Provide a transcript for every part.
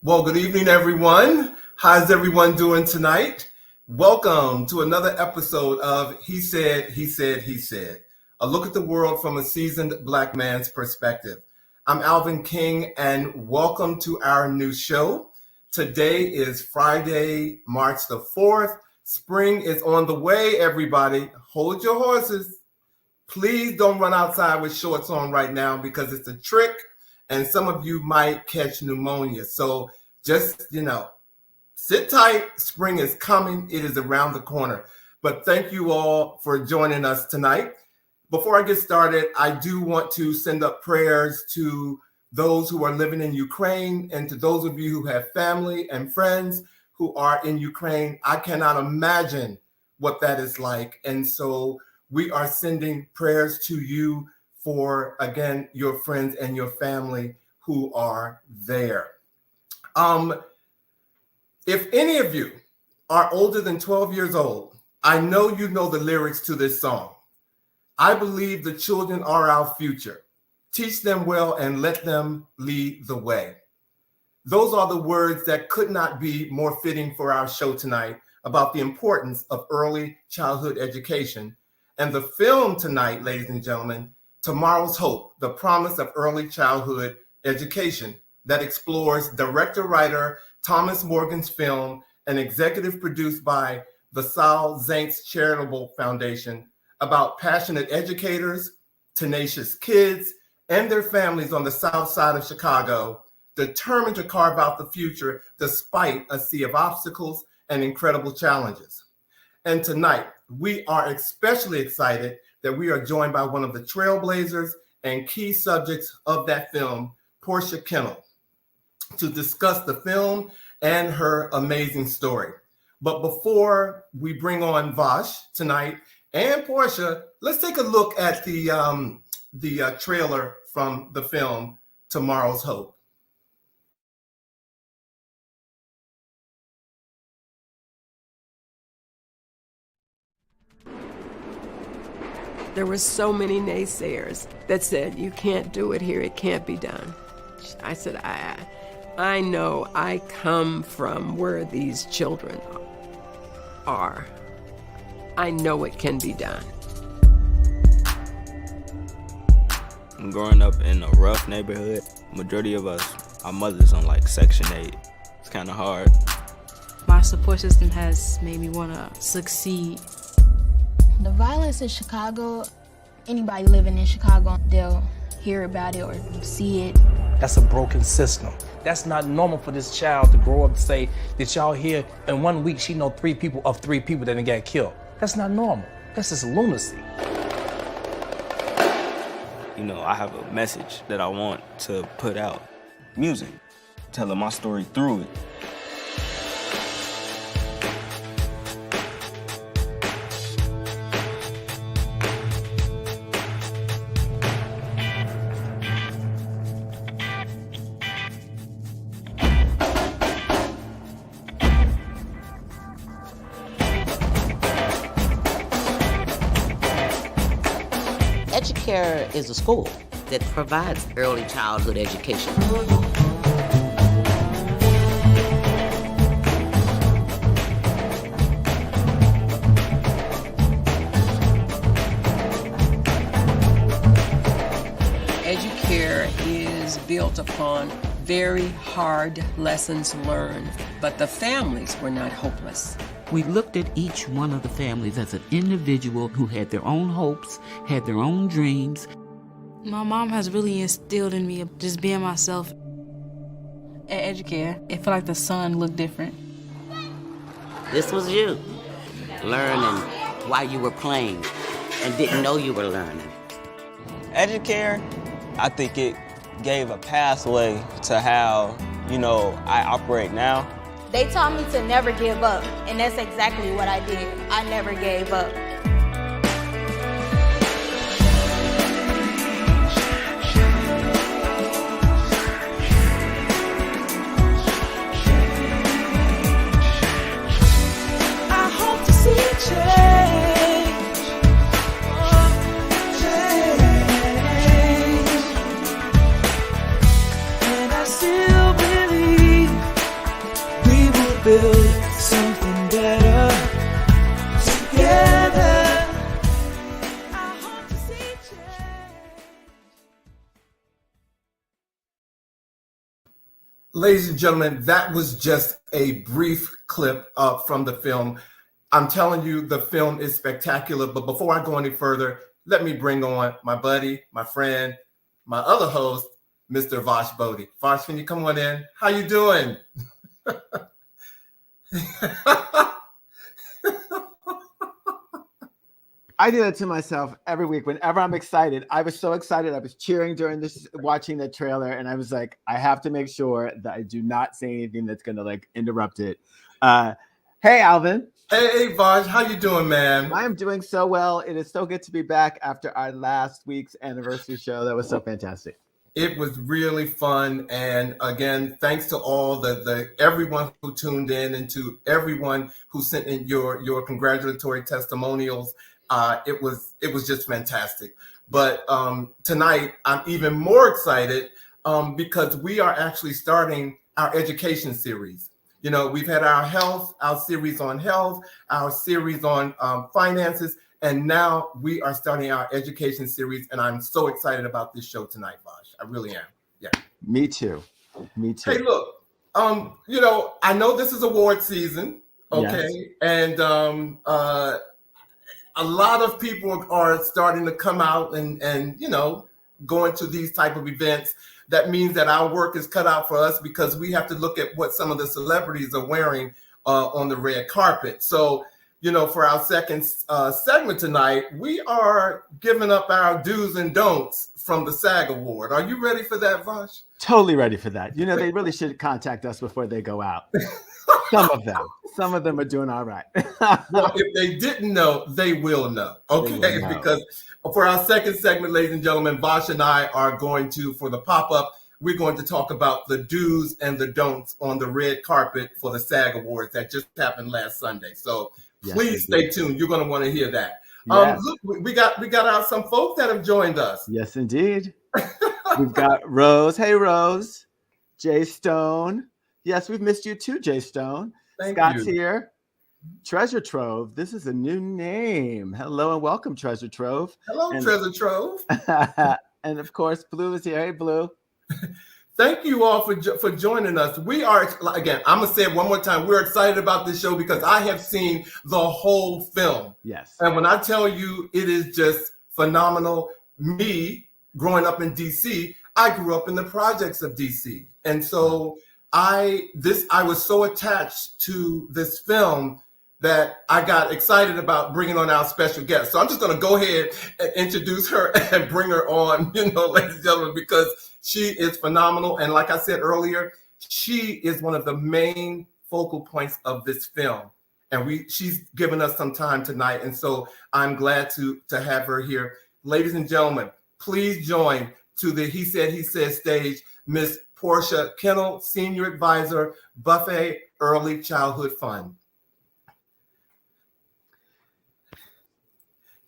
Well, good evening, everyone. How's everyone doing tonight? Welcome to another episode of He Said, He Said, He Said, a look at the world from a seasoned Black man's perspective. I'm Alvin King, and welcome to our new show. Today is Friday, March the 4th. Spring is on the way, everybody. Hold your horses. Please don't run outside with shorts on right now because it's a trick and some of you might catch pneumonia. So just, sit tight. Spring is coming. It is around the corner. But thank you all for joining us tonight. Before I get started, I do want to send up prayers to those who are living in Ukraine and to those of you who have family and friends who are in Ukraine. I cannot imagine what that is like. And so we are sending prayers to you for, again, your friends and your family who are there. If any of you are older than 12 years old, I know you know the lyrics to this song. I believe the children are our future. Teach them well and let them lead the way. Those are the words that could not be more fitting for our show tonight about the importance of early childhood education. And the film tonight, ladies and gentlemen, Tomorrow's Hope, the promise of early childhood education, that explores director-writer Thomas Morgan's film and executive produced by the Saul Zaentz Charitable Foundation about passionate educators, tenacious kids, and their families on the south side of Chicago, determined to carve out the future despite a sea of obstacles and incredible challenges. And tonight, we are especially excited that we are joined by one of the trailblazers and key subjects of that film, Portia Kennel, to discuss the film and her amazing story. But before we bring on Vash tonight and Portia, let's take a look at the trailer from the film Tomorrow's Hope. There were so many naysayers that said, you can't do it here, it can't be done. I said, I know I come from where these children are. I know it can be done. Growing up in a rough neighborhood, majority of us, our mothers on like Section 8. It's kind of hard. My support system has made me want to succeed. The violence in Chicago, anybody living in Chicago, they'll hear about it or see it. That's a broken system. That's not normal for this child to grow up and say that y'all here in 1 week she know three people that done got killed. That's not normal. That's just lunacy. I have a message that I want to put out. Music, telling my story through it. Educare is a school that provides early childhood education. Educare is built upon very hard lessons learned, but the families were not hopeless. We looked at each one of the families as an individual who had their own hopes, had their own dreams. My mom has really instilled in me of just being myself. At Educare, it felt like the sun looked different. This was you, learning while you were playing and didn't know you were learning. Educare, I think it gave a pathway to how, I operate now. They taught me to never give up, and that's exactly what I did. I never gave up. I hope to see change. And I still believe Ladies and gentlemen, that was just a brief clip from the film. I'm telling you, the film is spectacular. But before I go any further, let me bring on my buddy, my friend, my other host, Mr. Vash Boddie. Vash, can you come on in? How you doing? I do that to myself every week whenever I'm excited. I was so excited. I was cheering during this, watching the trailer, and I was like, I have to make sure that I do not say anything that's going to like interrupt it. Hey, Alvin. Hey, Vash. How you doing, man? I am doing so well. It is so good to be back after our last week's anniversary show. That was so fantastic. It was really fun. And again, thanks to all the everyone who tuned in and to everyone who sent in your congratulatory testimonials. It was just fantastic. But tonight, I'm even more excited because we are actually starting our education series. You know, we've had our series on health, our series on finances, and now we are starting our education series. And I'm so excited about this show tonight, Vash. I really am. Yeah. Me too. Hey, look, you know, I know this is award season, okay? Yes. And a lot of people are starting to come out and you know, going to these type of events. That means that our work is cut out for us because we have to look at what some of the celebrities are wearing on the red carpet. So, you know, for our second segment tonight, we are giving up our do's and don'ts from the SAG Award. Are you ready for that, Vash? Totally ready for that. You know, they really should contact us before they go out. Some of them are doing all right. Well, if they didn't know, they will know. Okay, because for our second segment, ladies and gentlemen, Vash and I are going to, for the pop-up, we're going to talk about the do's and the don'ts on the red carpet for the SAG Awards that just happened last Sunday. So please stay tuned. You're going to want to hear that. Yes. Look, we got out some folks that have joined us. Yes, indeed. We've got Rose. Hey, Rose. Jay Stone. Yes, we've missed you too, Jay Stone. Scott's here. Treasure Trove. This is a new name. Hello and welcome, Treasure Trove. Hello, Treasure Trove. And of course, Blue is here. Hey, Blue. Thank you all for joining us. We are, again, I'm going to say it one more time. We're excited about this show because I have seen the whole film. Yes. And when I tell you it is just phenomenal, me growing up in DC, I grew up in the projects of DC. And so I was so attached to this film that I got excited about bringing on our special guest. So I'm just going to go ahead and introduce her and bring her on, you know, ladies and gentlemen, because she is phenomenal. And like I said earlier, she is one of the main focal points of this film. And she's given us some time tonight. And so I'm glad to have her here. Ladies and gentlemen, please join to the He Said stage, Miss Portia Kennel, Senior Advisor, Buffet Early Childhood Fund.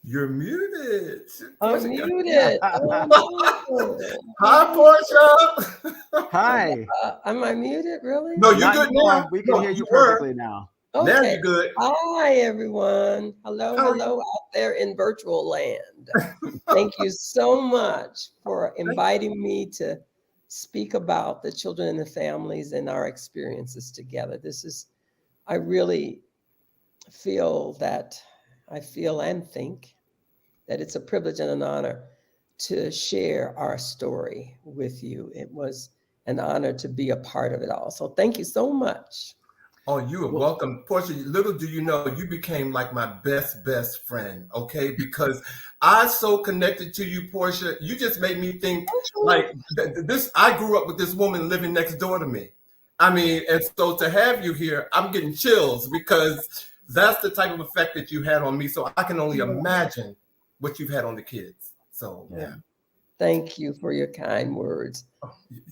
You're muted. I'm muted. Hi, Portia. Hi. Am I muted, really? No, you're good now. We can hear you perfectly now. Okay. Now you're good. Hi, everyone. Hello out there in virtual land. Thank you so much for inviting me to speak about the children and the families and our experiences together. I really feel and think that it's a privilege and an honor to share our story with you. It was an honor to be a part of it all. So thank you so much. Oh, you are welcome. Portia, little do you know, you became like my best friend, okay? Because I so connected to you, Portia. You just made me think like this. I grew up with this woman living next door to me. I mean, and so to have you here, I'm getting chills because that's the type of effect that you had on me. So I can only imagine what you've had on the kids. So, yeah. Thank you for your kind words.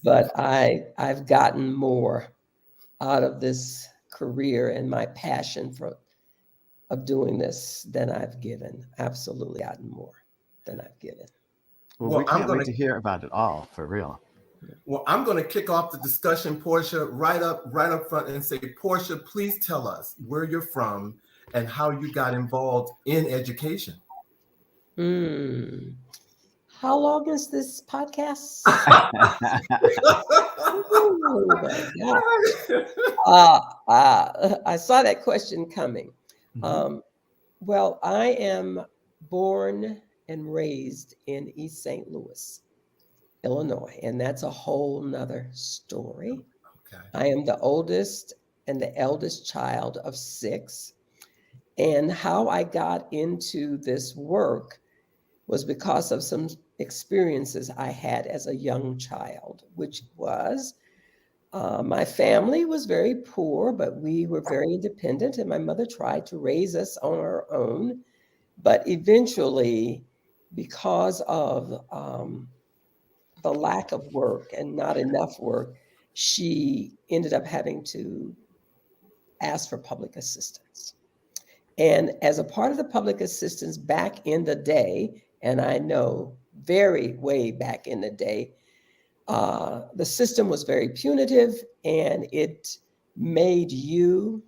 But I've gotten more out of this career and my passion of doing this than I've given. Absolutely gotten more than I've given. Well, we can't wait to hear about it all, for real. Well, I'm going to kick off the discussion, Portia, right up front and say, Portia, please tell us where you're from and how you got involved in education. How long is this podcast? Oh my God. I saw that question coming. Well, I am born and raised in East St. Louis, Illinois, and that's a whole nother story. Okay. I am the oldest and the eldest child of 6. And how I got into this work was because of some experiences I had as a young child, which was my family was very poor, but we were very independent, and my mother tried to raise us on our own. But eventually, because of the lack of work and not enough work, she ended up having to ask for public assistance. And as a part of the public assistance back in the day, and I know very way back in the day, the system was very punitive, and it made you,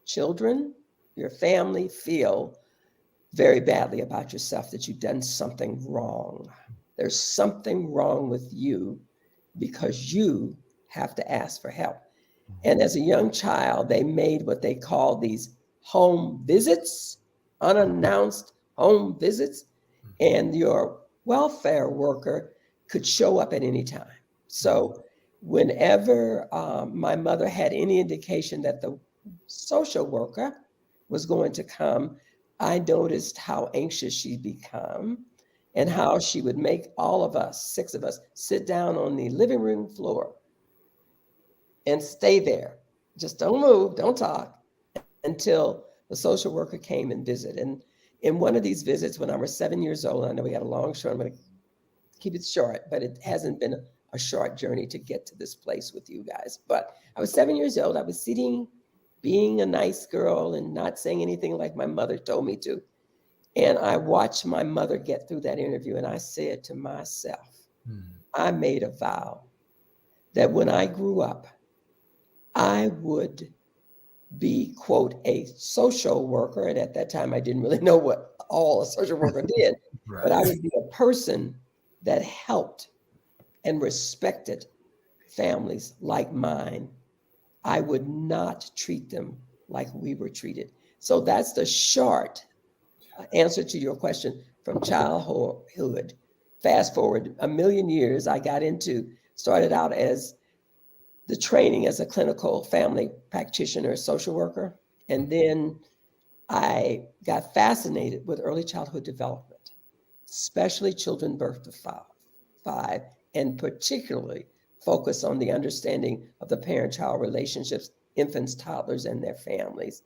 children, your family, feel very badly about yourself, that you've done something wrong. There's something wrong with you because you have to ask for help. And as a young child, they made what they called these home visits, unannounced home visits, and your welfare worker could show up at any time. So whenever my mother had any indication that the social worker was going to come, I noticed how anxious she'd become and how she would make all of us, 6 of us, sit down on the living room floor and stay there. Just don't move, don't talk, until the social worker came and visited. And in one of these visits, when I was 7 years old, I know we got a long show, I'm going to keep it short, but it hasn't been a short journey to get to this place with you guys. But I was 7 years old. I was sitting, being a nice girl and not saying anything like my mother told me to. And I watched my mother get through that interview, and I said to myself, I made a vow that when I grew up, I would be, quote, a social worker. And at that time, I didn't really know what all a social worker did, Right. but I would be a person that helped and respected families like mine. I would not treat them like we were treated. So that's the short answer to your question. From childhood, fast forward a million years, I started out as the training as a clinical family practitioner, social worker. And then I got fascinated with early childhood development, especially children birth to 5, and particularly focus on the understanding of the parent-child relationships, infants, toddlers, and their families.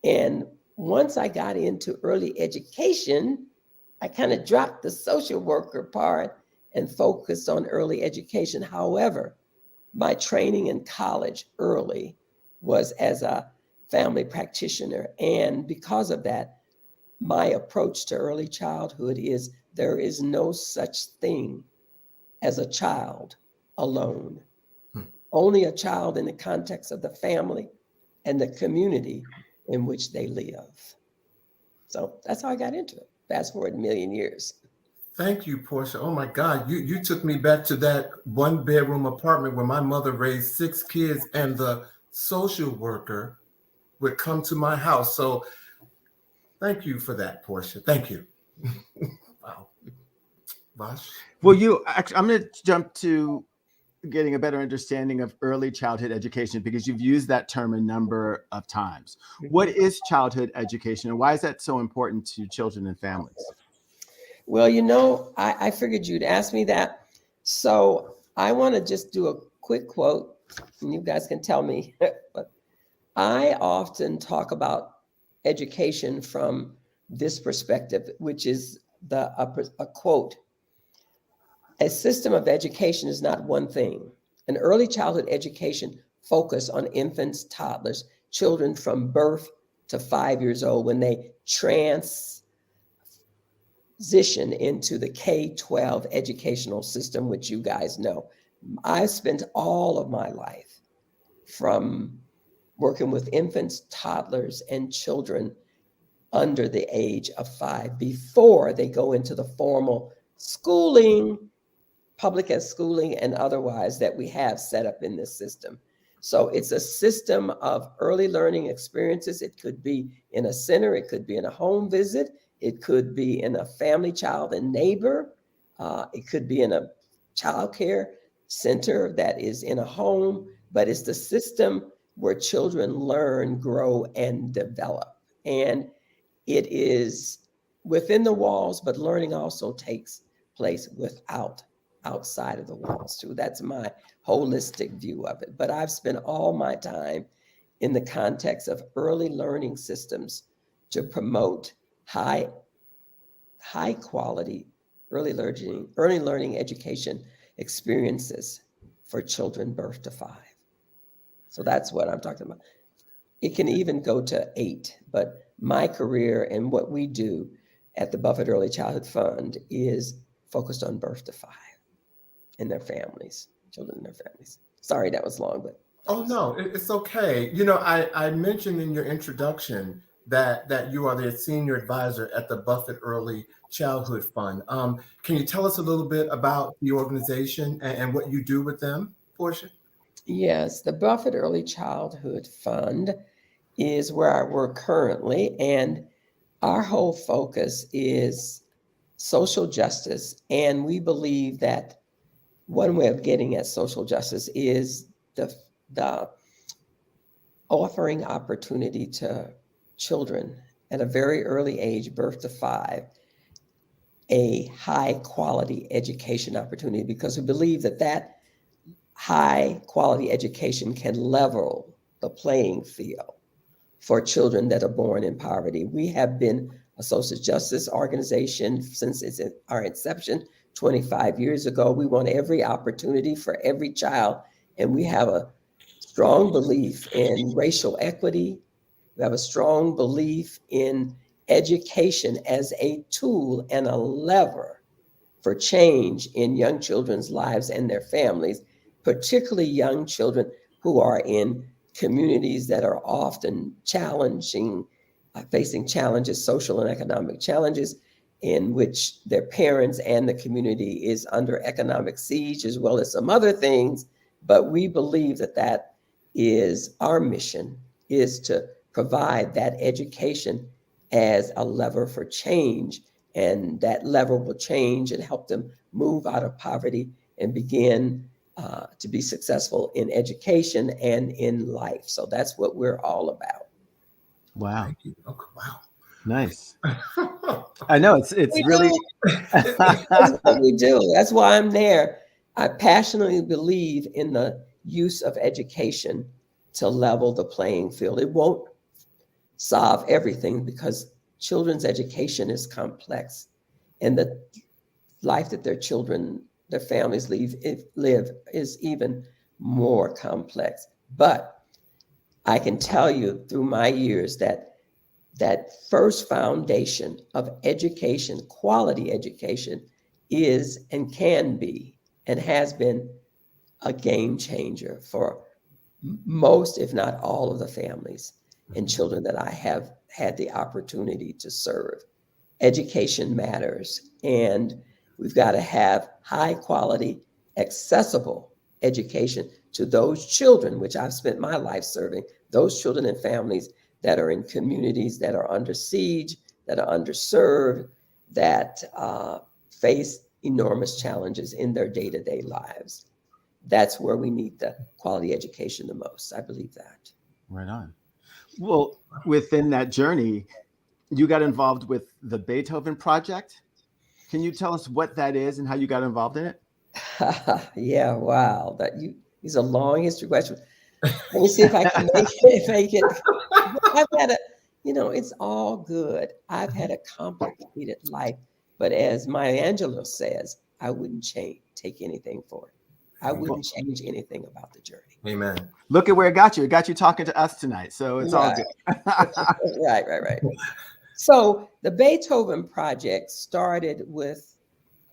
And once I got into early education, I kind of dropped the social worker part and focused on early education. However, my training in college early was as a family practitioner. And because of that, my approach to early childhood is there is no such thing as a child alone. Only a child in the context of the family and the community in which they live. So that's how I got into it. Fast forward a million years. Thank you, Portia. Oh my God, you took me back to that 1-bedroom apartment where my mother raised 6 kids, and the social worker would come to my house. So thank you for that, Portia. Thank you. Wow. Vash? Well, I'm going to jump to getting a better understanding of early childhood education, because you've used that term a number of times. What is childhood education, and why is that so important to children and families? Well, I figured you'd ask me that. So I want to just do a quick quote, and you guys can tell me. But I often talk about education from this perspective, which is a quote. A system of education is not one thing. An early childhood education focus on infants, toddlers, children from birth to 5 years old when they transition into the K-12 educational system, which you guys know. I spent all of my life from working with infants, toddlers, and children under the age of 5 before they go into the formal schooling, public as schooling and otherwise, that we have set up in this system. So it's a system of early learning experiences. It could be in a center, it could be in a home visit, it could be in a family, child, and neighbor. It could be in a child care center that is in a home, but it's the system where children learn, grow, and develop. And it is within the walls, but learning also takes place outside of the walls too. That's my holistic view of it. But I've spent all my time in the context of early learning systems to promote high quality early learning education experiences for children birth to 5. So that's what I'm talking about. It can even go to 8, but my career and what we do at the Buffett Early Childhood Fund is focused on birth to 5 and their families, children and their families. Sorry, that was long, but. Oh, no, it's okay. You know, I mentioned in your introduction that you are the senior advisor at the Buffett Early Childhood Fund. Can you tell us a little bit about the organization and what you do with them, Portia? Yes, the Buffett Early Childhood Fund is where I work currently, and our whole focus is social justice. And we believe that one way of getting at social justice is the offering opportunity to children at a very early age, birth to 5, a high quality education opportunity, because we believe that high quality education can level the playing field for children that are born in poverty. We have been a social justice organization since our inception 25 years ago. We want every opportunity for every child, and we have a strong belief in racial equity. We have a strong belief in education as a tool and a lever for change in young children's lives and their families, particularly young children who are in communities that are often challenging, facing challenges, social and economic challenges, in which their parents and the community is under economic siege, as well as some other things. But we believe that is our mission, is to provide that education as a lever for change. And that lever will change and help them move out of poverty and begin to be successful in education and in life. So that's what we're all about. Wow. Thank you. Oh, wow. Nice. I know it's really. That's what we do. That's why I'm there. I passionately believe in the use of education to level the playing field. It won't solve everything because children's education is complex, and the life that their children, their families live is even more complex. But I can tell you through my years that first foundation of education, quality education, is and can be and has been a game changer for most, if not all, of the families and children that I have had the opportunity to serve. Education matters, and we've got to have high quality, accessible education to those children, which I've spent my life serving, those children and families that are in communities that are under siege, that are underserved, that face enormous challenges in their day-to-day lives. That's where we need the quality education the most. I believe that. Right on. Well, within that journey, you got involved with the Beethoven Project. Can you tell us what that is and how you got involved in it? Yeah, wow. These are long history questions. Let me see if I can make it. I've had it's all good. I've had a complicated life, but as Maya Angelou says, I wouldn't take anything for it. I wouldn't change anything about the journey. Amen. Look at where it got you. It got you talking to us tonight, so it's all good. Right. So the Beethoven Project started with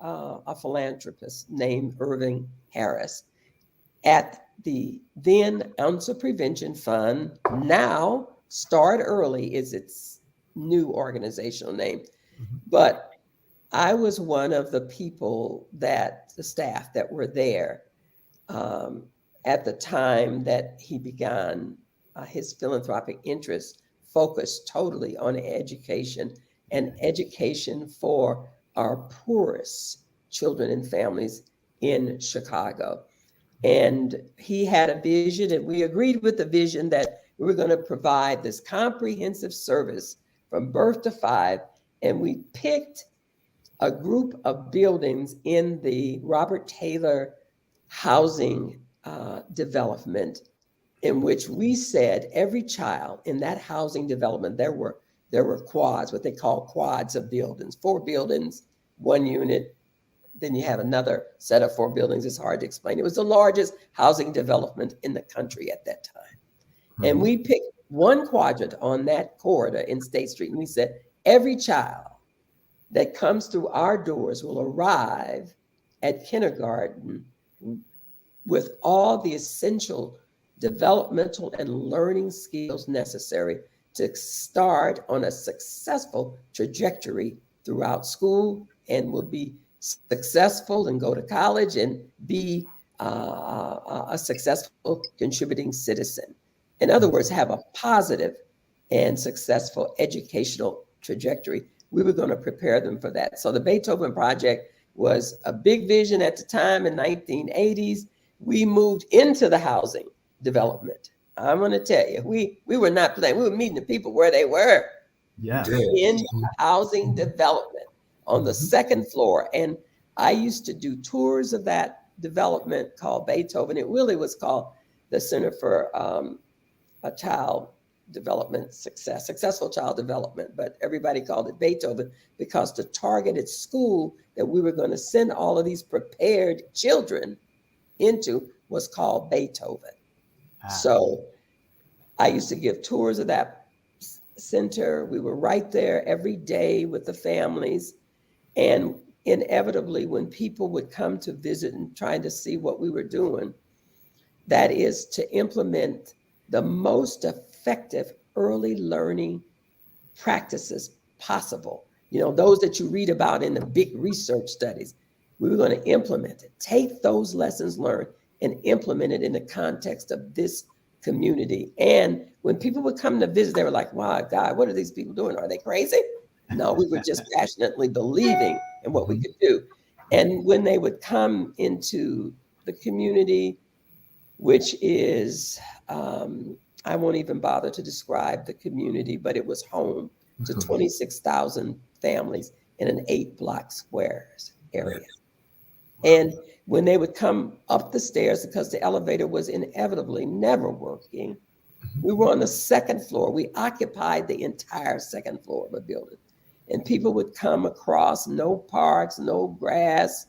a philanthropist named Irving Harris at the then Cancer Prevention Fund. Now Start Early is its new organizational name. But I was one of the people that the staff that were there at the time that he began his philanthropic interest focused totally on education and education for our poorest children and families in Chicago. And he had a vision, and we agreed with the vision that we were going to provide this comprehensive service from birth to 5. And we picked a group of buildings in the Robert Taylor housing development, in which we said every child in that housing development, there were quads, what they call quads of buildings, 4 buildings, 1 unit. Then you have another set of 4 buildings. It's hard to explain. It was the largest housing development in the country at that time. Mm-hmm. And we picked one quadrant on that corridor in State Street. And we said, every child that comes through our doors will arrive at kindergarten with all the essential developmental and learning skills necessary to start on a successful trajectory throughout school, and will be successful and go to college and be a successful contributing citizen. In other words, have a positive and successful educational trajectory. We were going to prepare them for that. So the Beethoven Project was a big vision at the time in 1980s. We moved into the housing development. I'm going to tell you, we were not playing. We were meeting the people where they were. Yeah. In housing development on the 2nd floor. And I used to do tours of that development called Beethoven. It really was called the Center for a Child Development Successful Child Development, but everybody called it Beethoven because the targeted school that we were going to send all of these prepared children into was called Beethoven. So I used to give tours of that center. We were right there every day with the families. And inevitably, when people would come to visit and trying to see what we were doing, that is to implement the most effective early learning practices possible. You know, those that you read about in the big research studies. We were going to implement it, take those lessons learned and implement it in the context of this community. And when people would come to visit, they were like, wow, God, what are these people doing? Are they crazy? No, we were just passionately believing in what we could do. And when they would come into the community, which is, I won't even bother to describe the community, but it was home to 26,000 families in an 8-block squares area. And when they would come up the stairs, because the elevator was inevitably never working, we were on the 2nd floor. We occupied the entire 2nd floor of the building. And people would come across, no parks, no grass,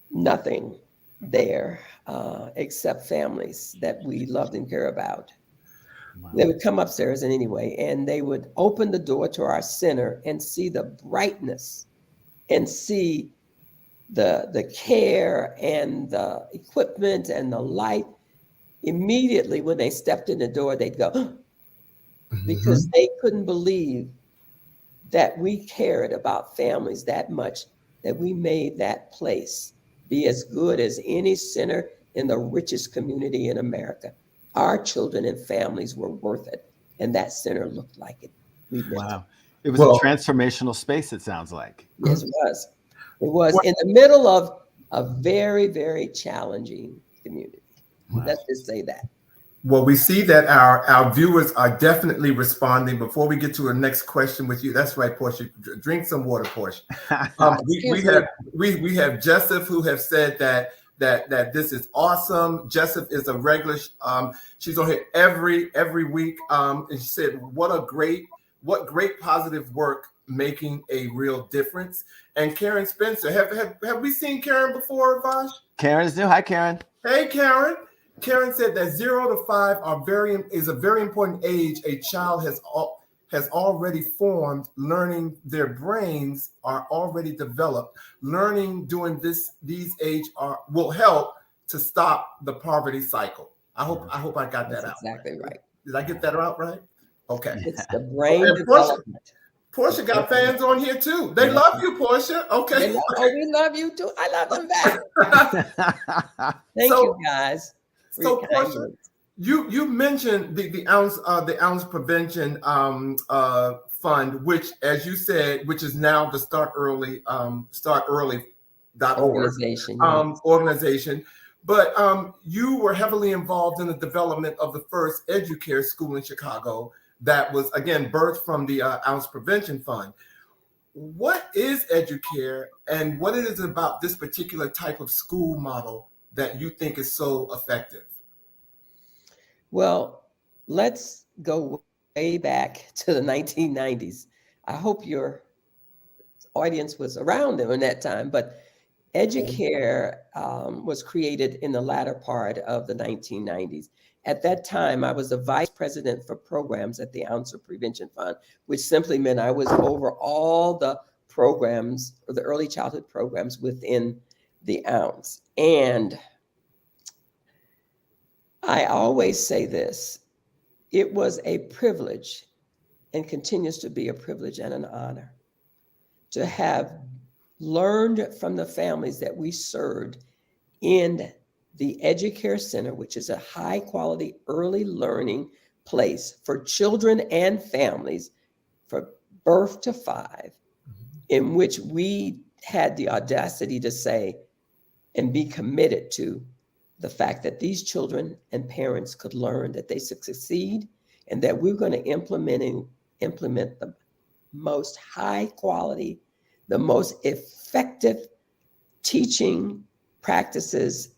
nothing there except families that we loved and care about. Wow. They would come upstairs and anyway, and they would open the door to our center and see the brightness and see the care and the equipment and the light. Immediately when they stepped in the door, they'd go, because they couldn't believe that we cared about families that much, that we made that place be as good as any center in the richest community in America. Our children and families were worth it, and that center looked like it. Wow. It was a transformational space, it sounds like. Yes, it was. It was in the middle of a very, very challenging community. Wow. Let's just say that. Well, we see that our viewers are definitely responding. Before we get to the next question with you, that's right, Portia. Drink some water, Portia. We have Jessup who have said that this is awesome. Jessup is a regular. She's on here every week. And she said, what great positive work making a real difference. And Karen Spencer, have we seen Karen before, Vash? Karen is new. Hi, Karen. Hey, Karen. Karen said that 0 to 5 is a very important age. A child has already formed, learning, their brains are already developed. Learning during these age will help to stop the poverty cycle. I hope I got that out. Exactly right. Did I get that out right? Okay. It's the brain development. Portia got fans on here too. They love you, Portia. Okay. We love you too. I love them back. Thank you, guys. So Portia, you mentioned the ounce prevention fund, which, as you said, which is now the Start Early organization. But you were heavily involved in the development of the first Educare school in Chicago that was, again, birthed from the Ounce Prevention Fund. What is Educare, and what is it about this particular type of school model that you think is so effective? Well, let's go way back to the 1990s. I hope your audience was around in that time, but Educare was created in the latter part of the 1990s. At that time, I was the vice president for programs at the Ounce Prevention Fund, which simply meant I was over all the programs, or the early childhood programs within the Ounce. And I always say this, it was a privilege and continues to be a privilege and an honor to have learned from the families that we served in the Educare Center, which is a high quality early learning place for children and families for birth to 5, in which we had the audacity to say and be committed to the fact that these children and parents could learn, that they succeed, and that we're going to implement the most high quality, the most effective teaching practices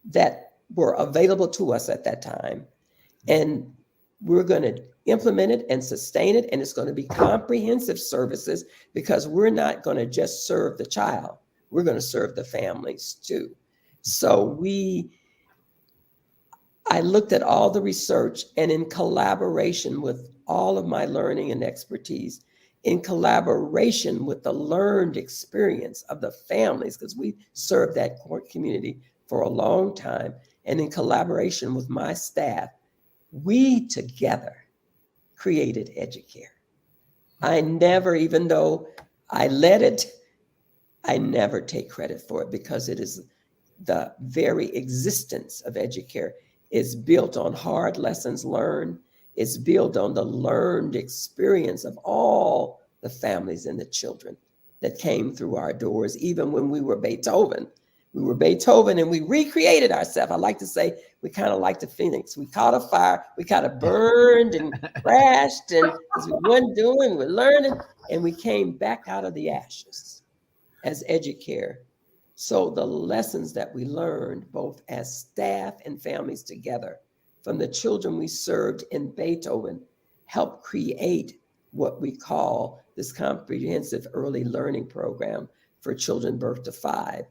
that were available to us at that time. And we're going to implement it and sustain it. And it's going to be comprehensive services, because we're not going to just serve the child. We're going to serve the families too. So I looked at all the research, and in collaboration with all of my learning and expertise, in collaboration with the learned experience of the families, because we served that community for a long time, and in collaboration with my staff, we together created Educare. I never, even though I led it, I never take credit for it, because it is the very existence of Educare is built on hard lessons learned. It's built on the learned experience of all the families and the children that came through our doors. Even when we were Beethoven and we recreated ourselves. I like to say we kind of like the Phoenix. We caught a fire, we kind of burned and crashed, and as we weren't doing, we're learning, and we came back out of the ashes as Educare. So the lessons that we learned, both as staff and families together, from the children we served in Beethoven, helped create what we call this comprehensive early learning program for children birth to 5.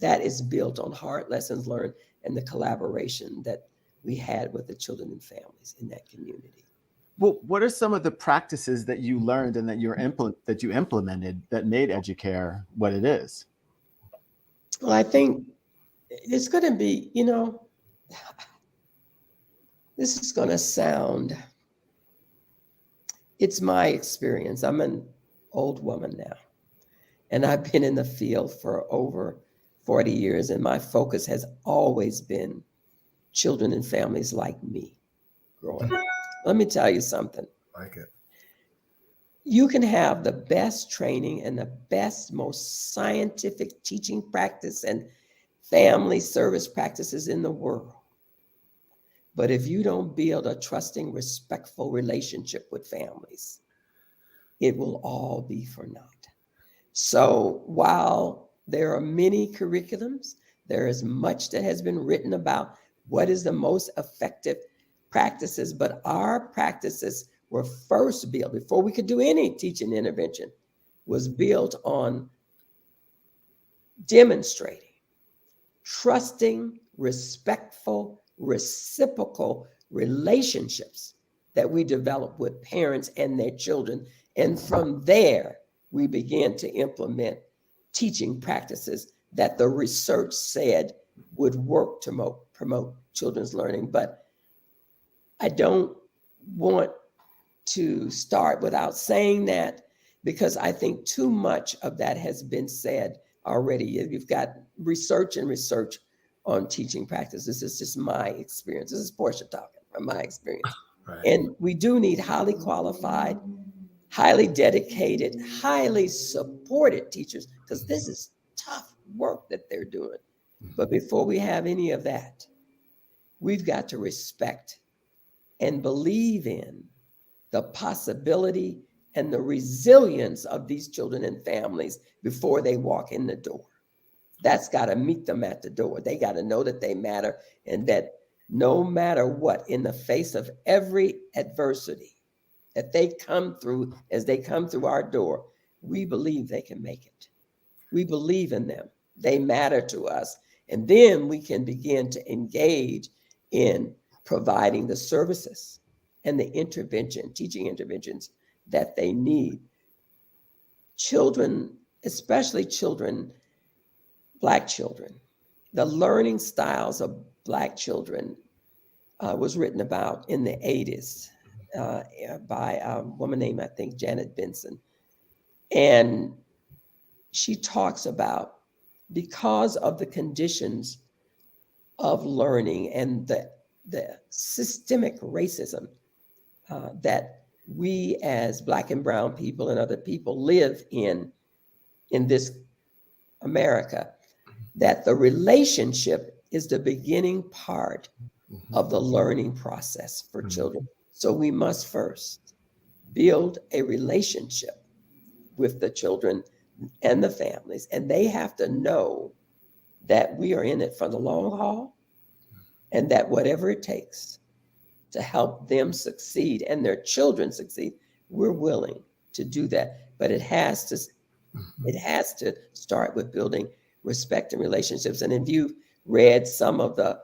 That is built on hard lessons learned and the collaboration that we had with the children and families in that community. Well, what are some of the practices that you learned and that you implemented that made Educare what it is? Well, I think it's going to be, this is going to sound, it's my experience. I'm an old woman now, and I've been in the field for over 40 years, and my focus has always been children and families like me growing up. Let me tell you something. Like it. You can have the best training and the best, most scientific teaching practice and family service practices in the world. But if you don't build a trusting, respectful relationship with families, it will all be for naught. So while there are many curriculums, there is much that has been written about what is the most effective practices, but our practices were first built, before we could do any teaching intervention, was built on demonstrating trusting, respectful, reciprocal relationships that we develop with parents and their children. And from there, we began to implement teaching practices that the research said would work to promote children's learning. But I don't want to start without saying that, because I think too much of that has been said already. You've got research on teaching practice. This is just my experience. This is Portia talking from my experience. Right. And we do need highly qualified, highly dedicated, highly supported teachers, because this is tough work that they're doing. But before we have any of that, we've got to respect and believe in the possibility and the resilience of these children and families before they walk in the door. That's got to meet them at the door. They got to know that they matter, and that no matter what, in the face of every adversity that they come through, as they come through our door, we believe they can make it. We believe in them. They matter to us. And then we can begin to engage in providing the services and the teaching interventions that they need. Children, especially children, Black children, the learning styles of Black children was written about in the 80s by a woman named, I think, Janet Benson. And she talks about, because of the conditions of learning and the systemic racism that we as Black and brown people and other people live in this America, that the relationship is the beginning part of the learning process for children. So we must first build a relationship with the children and the families, and they have to know that we are in it for the long haul, and that whatever it takes to help them succeed and their children succeed, we're willing to do that. But it has to start with building respect and relationships. And if you've read some of the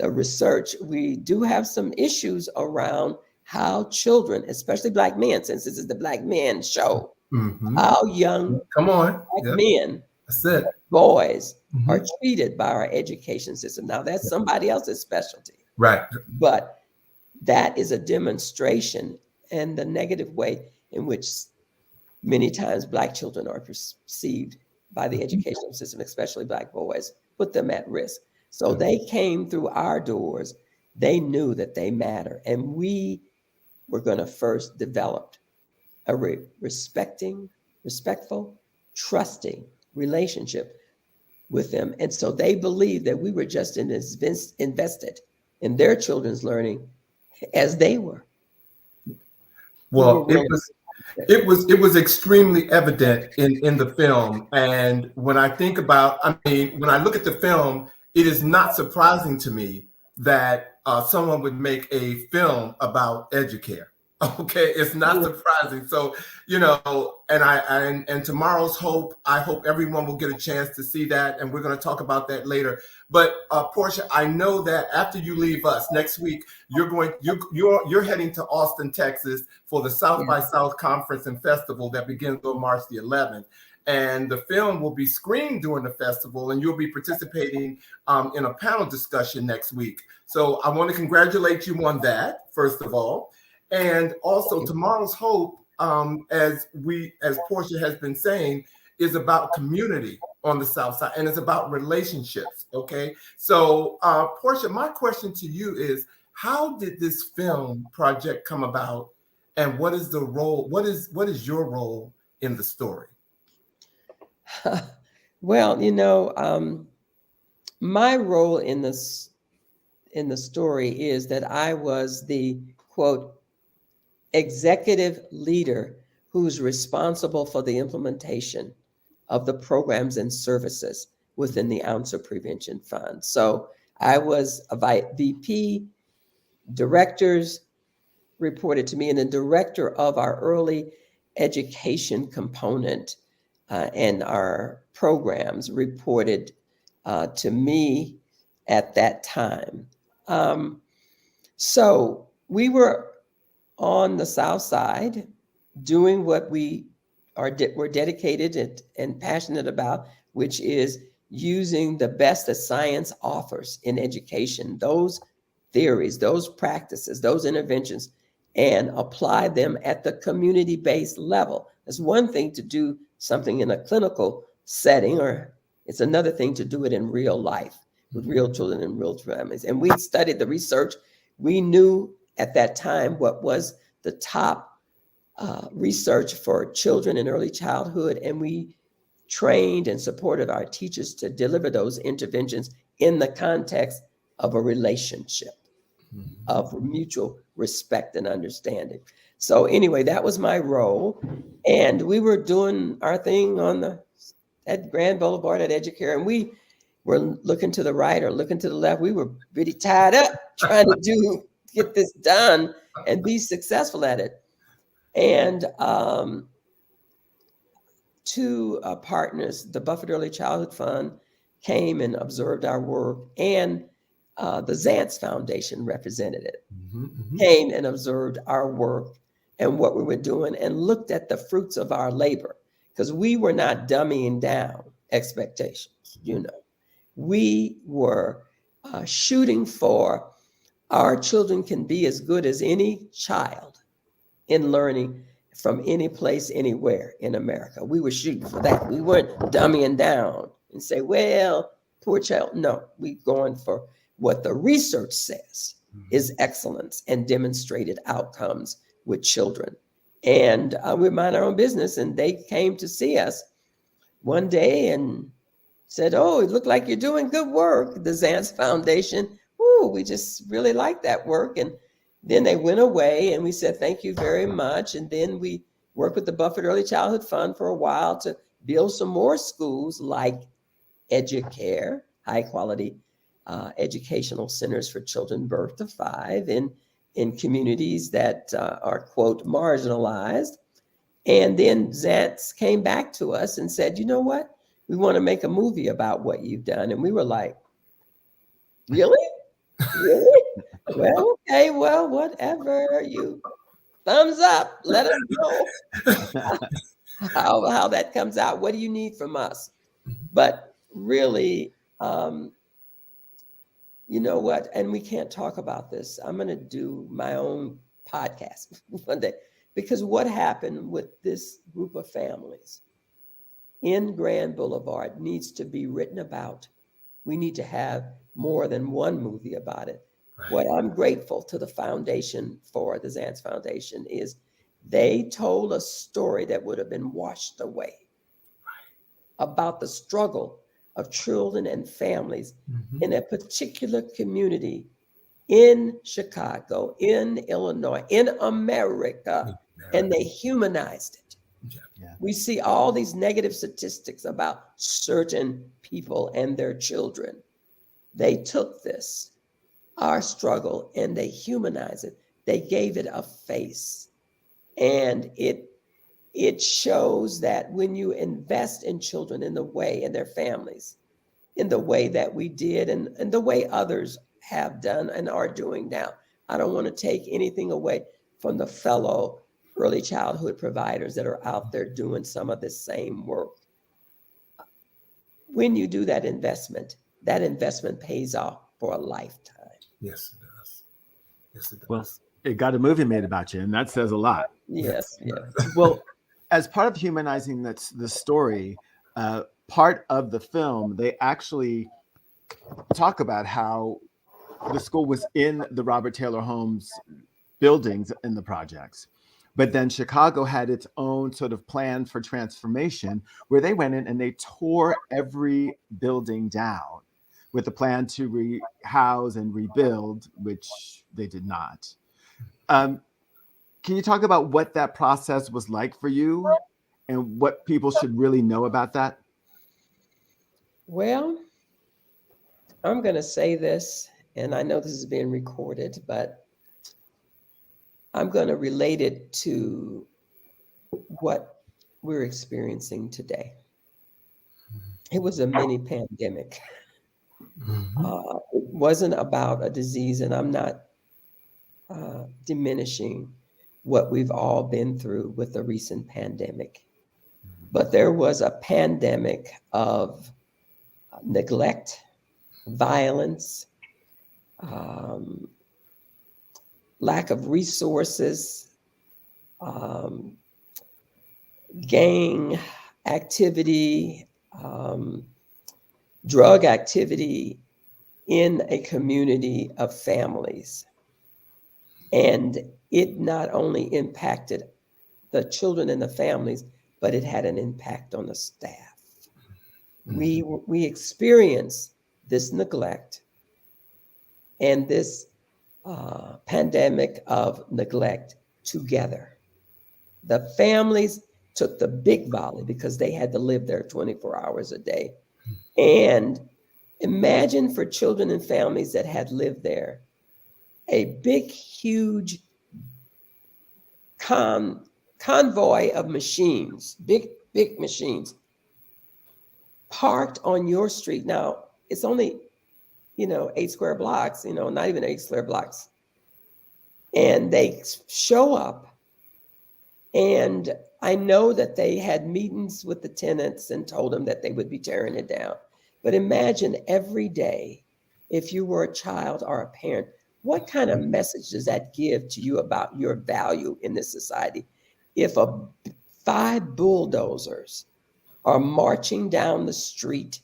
research, we do have some issues around how children, especially Black men, since this is the Black men show, how young Black men, boys, are treated by our education system. Now, that's somebody else's specialty. Right. But that is a demonstration in the negative way in which many times Black children are perceived by the educational system, especially Black boys, put them at risk. So they came through our doors. They knew that they matter. And we were going to first develop a respectful, trusting relationship with them. And so they believed that we were just as invested in their children's learning as they were. Well, it was extremely evident in the film. And when I think about, when I look at the film, it is not surprising to me that someone would make a film about Educare. Okay, it's not surprising. So, and Tomorrow's Hope, I hope everyone will get a chance to see that, and we're going to talk about that later. But Portia, I know that after you leave us next week, you're heading to Austin, Texas for the South by South Conference and Festival that begins on March the 11th. And the film will be screened during the festival, and you'll be participating in a panel discussion next week. So I want to congratulate you on that, first of all. And also Tomorrow's Hope, as Portia has been saying, is about community on the South Side, and it's about relationships, okay? So Portia, my question to you is, how did this film project come about, and what is the role, what is your role in the story? Well, my role in the story is that I was the, quote, executive leader who's responsible for the implementation of the programs and services within the Ounce Prevention Fund. So I was a VP, directors reported to me, and the director of our early education component and our programs reported to me at that time. So we were on the South Side doing what we're dedicated and passionate about, which is using the best that science offers in education, those theories, those practices, those interventions, and apply them at the community-based level. It's one thing to do something in a clinical setting, or it's another thing to do it in real life with real children and real families. And we studied the research. We knew at that time what was the top research for children in early childhood, and we trained and supported our teachers to deliver those interventions in the context of a relationship of mutual respect and understanding. So anyway, that was my role. And we were doing our thing at Grand Boulevard at Educare, and we were looking to the right or looking to the left. We were pretty tied up trying to get this done and be successful at it. And two partners, the Buffett Early Childhood Fund, came and observed our work, and the Zantz Foundation represented it, came and observed our work and what we were doing and looked at the fruits of our labor, because we were not dummying down expectations, We were shooting for our children can be as good as any child in learning from any place, anywhere in America. We were shooting for that. We weren't dummying down and say, well, poor child. No, we going for what the research says is excellence and demonstrated outcomes with children. And we mind our own business. And they came to see us one day and said, oh, it looked like you're doing good work, the Zantz Foundation. Ooh, we just really like that work. And then they went away and we said, thank you very much. And then we worked with the Buffett Early Childhood Fund for a while to build some more schools like Educare, high quality educational centers for children birth to 5 in communities that are, quote, marginalized. And then Zantz came back to us and said, you know what? We want to make a movie about what you've done. And we were like, really? Really? Well, okay, well, whatever. You thumbs up. Let us know how that comes out. What do you need from us? But really, you know what? And we can't talk about this. I'm going to do my own podcast one day, because what happened with this group of families in Grand Boulevard needs to be written about. We need to have more than one movie about it. Right. What I'm grateful to the foundation for, the Zantz Foundation, is they told a story that would have been washed away about the struggle of children and families in a particular community in Chicago, in Illinois, in America, and they humanized it. Yeah. We see all these negative statistics about certain people and their children. They took this, our struggle, and they humanized it. They gave it a face. And it shows that when you invest in children in the way, in their families, in the way that we did and the way others have done and are doing now. I don't want to take anything away from the fellow early childhood providers that are out there doing some of the same work. When you do that investment pays off for a lifetime. Yes, it does. Yes, it does. Well, it got a movie made about you, and that says a lot. Yes, yes. Well, as part of humanizing the story, part of the film, they actually talk about how the school was in the Robert Taylor Homes buildings in the projects. But then Chicago had its own sort of plan for transformation, where they went in and they tore every building down with a plan to rehouse and rebuild, which they did not. Can you talk about what that process was like for you and what people should really know about that? Well, I'm going to say this, and I know this is being recorded, but I'm going to relate it to what we're experiencing today. It was a mini pandemic. It wasn't about a disease, and I'm not diminishing what we've all been through with the recent pandemic. But there was a pandemic of neglect, violence, lack of resources, gang activity, drug activity in a community of families. And it not only impacted the children and the families, but it had an impact on the staff. We experienced this neglect and this pandemic of neglect together. The families took the big volley because they had to live there 24 hours a day. And imagine for children and families that had lived there, a big, huge convoy of machines, big machines, parked on your street. Now, it's only, 8 square blocks, not even 8 square blocks. And they show up, and I know that they had meetings with the tenants and told them that they would be tearing it down. But imagine every day, if you were a child or a parent, what kind of message does that give to you about your value in this society? If 5 bulldozers are marching down the street,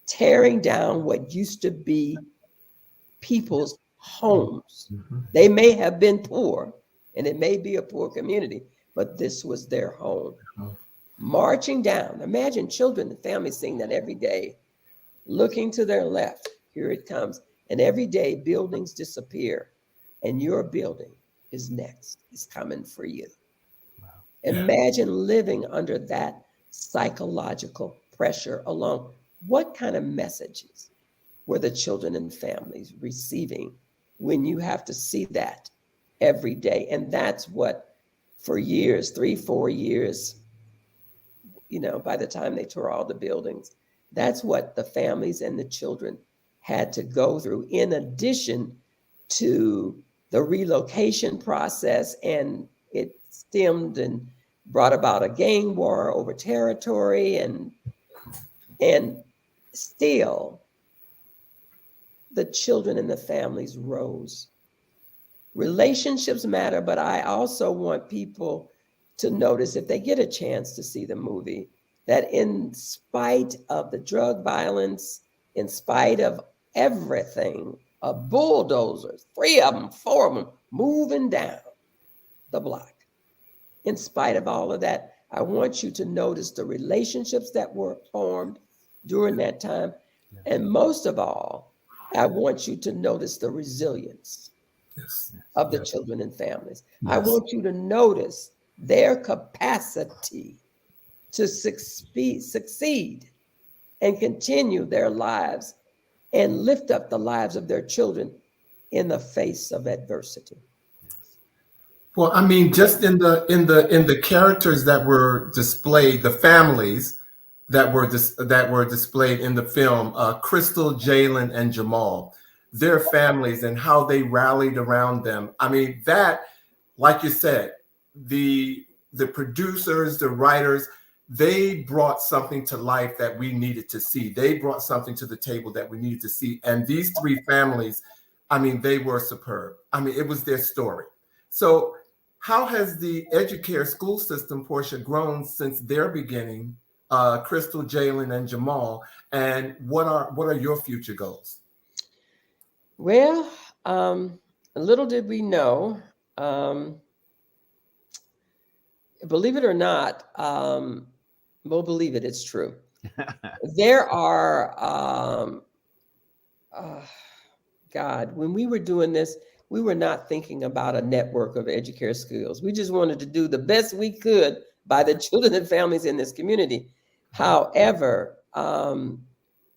tearing down what used to be people's homes. They may have been poor, and it may be a poor community, but this was their home. Marching down. Imagine children and families seeing that every day, looking to their left, here it comes. And every day buildings disappear, and your building is next. It's coming for you. Wow. Imagine living under that psychological pressure alone. What kind of messages were the children and families receiving when you have to see that every day? And that's what, for years, 3-4 years, by the time they tore all the buildings, that's what the families and the children had to go through, in addition to the relocation process. And it stemmed and brought about a gang war over territory, and still the children and the families rose. Relationships matter, but I also want people to notice, if they get a chance to see the movie, that in spite of the drug violence, in spite of everything, bulldozers, 3 of them, 4 of them, moving down the block. In spite of all of that, I want you to notice the relationships that were formed during that time. And most of all, I want you to notice the resilience of the children and families. I want you to notice their capacity to succeed and continue their lives and lift up the lives of their children in the face of adversity. Well, I mean, just in the characters that were displayed, the families that were displayed in the film, Crystal, Jalen, and Jamal, their families and how they rallied around them. I mean, that, like you said, the producers, the writers, they brought something to life that we needed to see. They brought something to the table that we needed to see. And these 3 families, I mean, they were superb. I mean, it was their story. So how has the Educare school system, Portia, grown since their beginning, Crystal, Jalen, and Jamal? And what are your future goals? Well, little did we know, believe it or not, we'll believe it, it's true. There are, God, when we were doing this, we were not thinking about a network of Educare schools. We just wanted to do the best we could by the children and families in this community. However,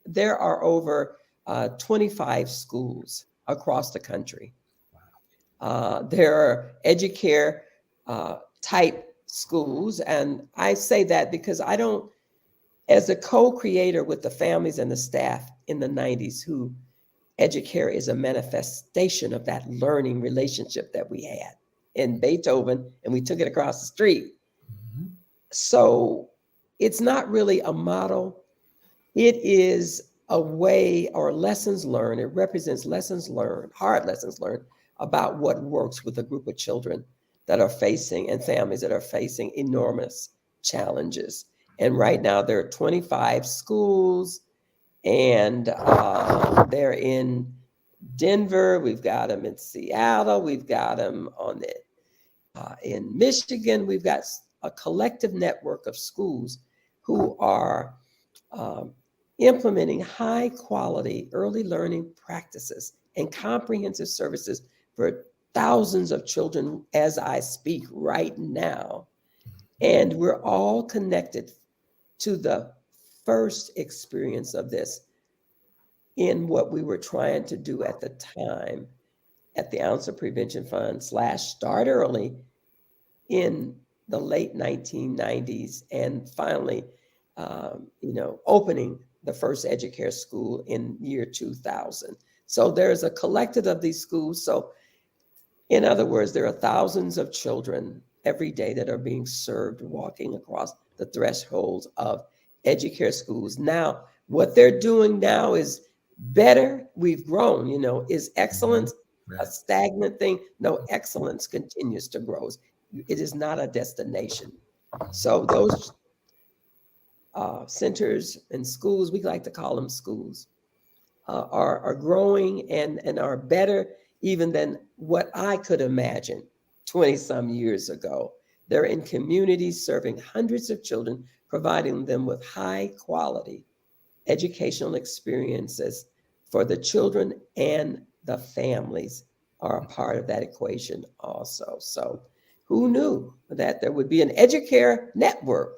there are over 25 schools across the country. There are Educare type schools. And I say that because I don't, as a co-creator with the families and the staff in the 90s, who Educare is a manifestation of that learning relationship that we had in Beethoven, and we took it across the street. Mm-hmm. So it's not really a model. It is a way, or lessons learned. It represents lessons learned, hard lessons learned about what works with a group of children that are facing and families that are facing enormous challenges. And right now there are 25 schools, and they're in Denver. We've got them in Seattle. We've got them on the in Michigan. We've got a collective network of schools who are implementing high quality early learning practices and comprehensive services for thousands of children as I speak right now. And we're all connected to the first experience of this in what we were trying to do at the time at the Ounce of Prevention Fund / Start Early in the late 1990s, and finally, opening the first Educare school in year 2000. So there's a collective of these schools. So in other words, there are thousands of children every day that are being served walking across the thresholds of Educare schools. Now, what they're doing now is better. We've grown, is excellence a stagnant thing? No, excellence continues to grow. It is not a destination. So those centers and schools, we like to call them schools, are growing and are better even than what I could imagine 20 some years ago. They're in communities serving hundreds of children, providing them with high quality educational experiences for the children, and the families are a part of that equation also. So who knew that there would be an Educare network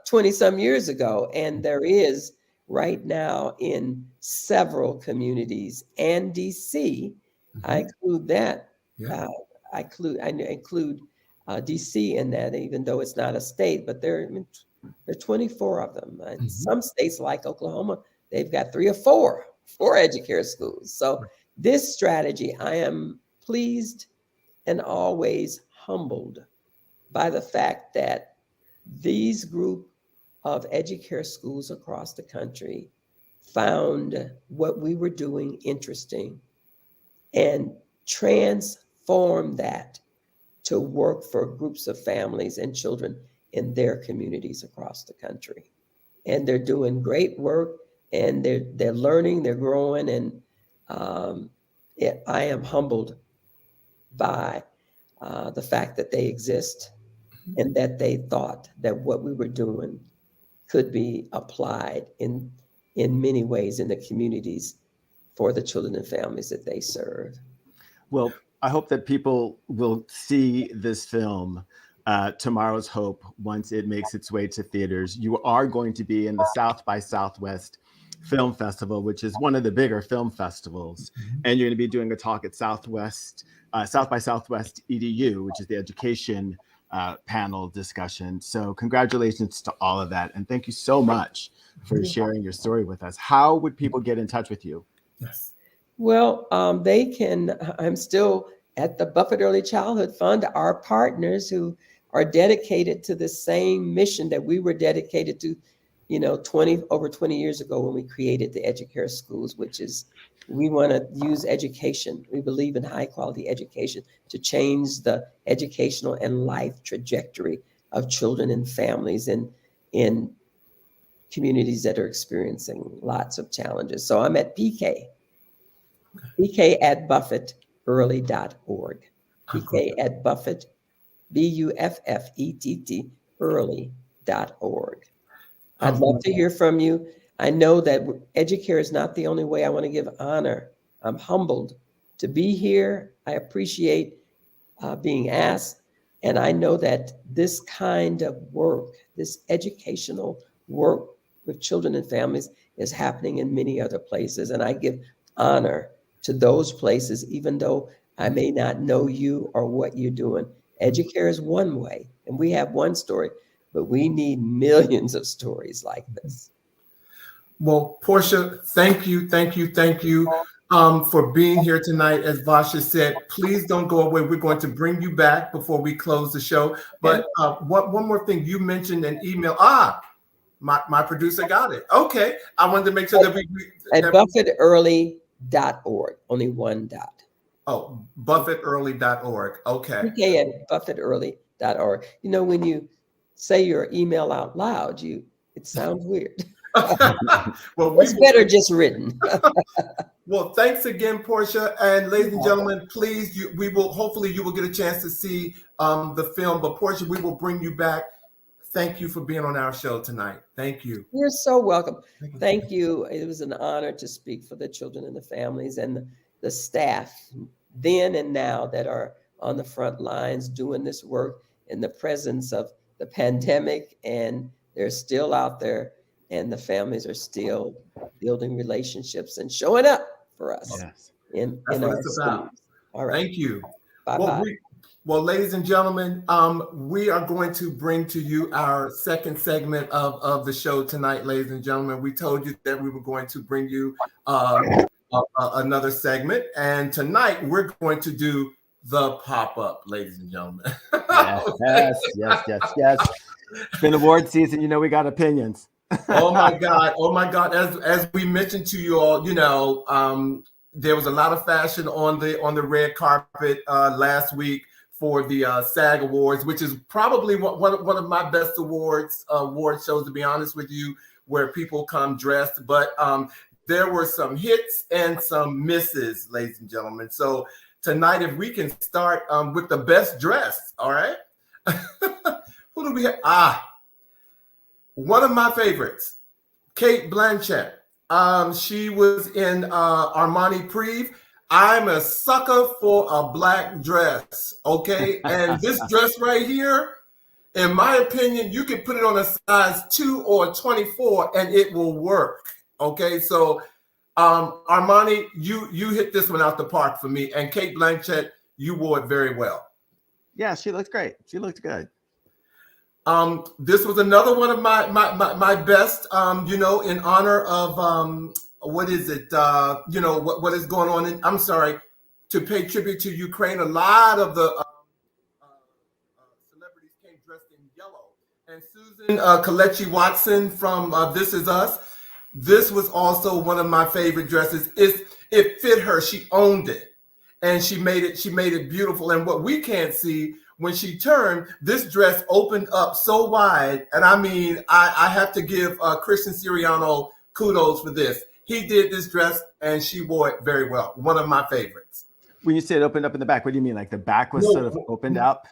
20 some years ago? And there is right now in several communities, and DC. I include that. I include DC in that, even though it's not a state, but there are 24 of them. In some states like Oklahoma, they've got 3 or 4 Educare schools. So this strategy, I am pleased and always humbled by the fact that these group of Educare schools across the country found what we were doing interesting and transformed that to work for groups of families and children in their communities across the country. And they're doing great work, and they're learning, they're growing, and I am humbled by the fact that they exist and that they thought that what we were doing could be applied in many ways in the communities for the children and families that they serve. Well, I hope that people will see this film, Tomorrow's Hope, once it makes its way to theaters. You are going to be in the South by Southwest Film Festival, which is one of the bigger film festivals. And you're going to be doing a talk at South by Southwest EDU, which is the education panel discussion. So congratulations to all of that. And thank you so much for sharing your story with us. How would people get in touch with you? Yes. Well, they can, I'm still at the Buffett Early Childhood Fund, our partners who are dedicated to the same mission that we were dedicated to, over 20 years ago when we created the Educare schools, which is we want to use education. We believe in high quality education to change the educational and life trajectory of children and families in communities that are experiencing lots of challenges. So I'm at PK at buffettearly.org. PK at Buffett, BUFFETT, early.org. I'd love to hear from you. I know that Educare is not the only way. I want to give honor. I'm humbled to be here. I appreciate being asked. And I know that this kind of work, this educational work with children and families is happening in many other places. And I give honor to those places, even though I may not know you or what you're doing. Educare is one way, and we have one story, but we need millions of stories like this. Well, Portia, thank you for being here tonight. As Vash has said, please don't go away. We're going to bring you back before we close the show. But one more thing, you mentioned an email. My producer got it. Okay, I wanted to make sure that we at buffettearly.org, only one dot. Oh, buffettearly.org. Okay. PK at buffettearly.org. You know, when you say your email out loud, it sounds weird. Well, it's better just written. Well, thanks again, Portia. And ladies and gentlemen, please, hopefully you will get a chance to see the film. But Portia, we will bring you back. Thank you for being on our show tonight. Thank you. You're so welcome. Thank you. It was an honor to speak for the children and the families and the staff then and now that are on the front lines doing this work in the presence of the pandemic, and they're still out there, and the families are still building relationships and showing up for us. Yes. in That's what our it's about. schools. All right. Thank you. Bye-bye. Well, ladies and gentlemen, we are going to bring to you our second segment of the show tonight, ladies and gentlemen. We told you that we were going to bring you another segment, and tonight we're going to do the pop-up, ladies and gentlemen. Yes. It's been award season. You know, we got opinions. Oh my God. As we mentioned to you all, you know, there was a lot of fashion on the red carpet last week for the SAG Awards, which is probably one of my best award shows, to be honest with you, where people come dressed. But there were some hits and some misses, ladies and gentlemen. So tonight, if we can start with the best dressed, all right? Who do we have? One of my favorites, Cate Blanchett. She was in Armani Prive. I'm a sucker for a black dress, okay? And this dress right here, in my opinion, you can put it on a size 2 or 24 and it will work, okay? So Armani, you hit this one out the park for me. And Cate Blanchett, you wore it very well. Yeah, she looked great. She looked good. This was another one of my best, you know, in honor of what is it? You know, what is going on I'm sorry, to pay tribute to Ukraine. A lot of the celebrities came dressed in yellow. And Susan Kelechi Watson from This Is Us. This was also one of my favorite dresses. It fit her. She owned it, and she made it beautiful. And what we can't see, when she turned, this dress opened up so wide. And I mean, I have to give Christian Siriano kudos for this. He did this dress and she wore it very well. One of my favorites. When you say it opened up in the back, what do you mean? Like the back was sort of opened up?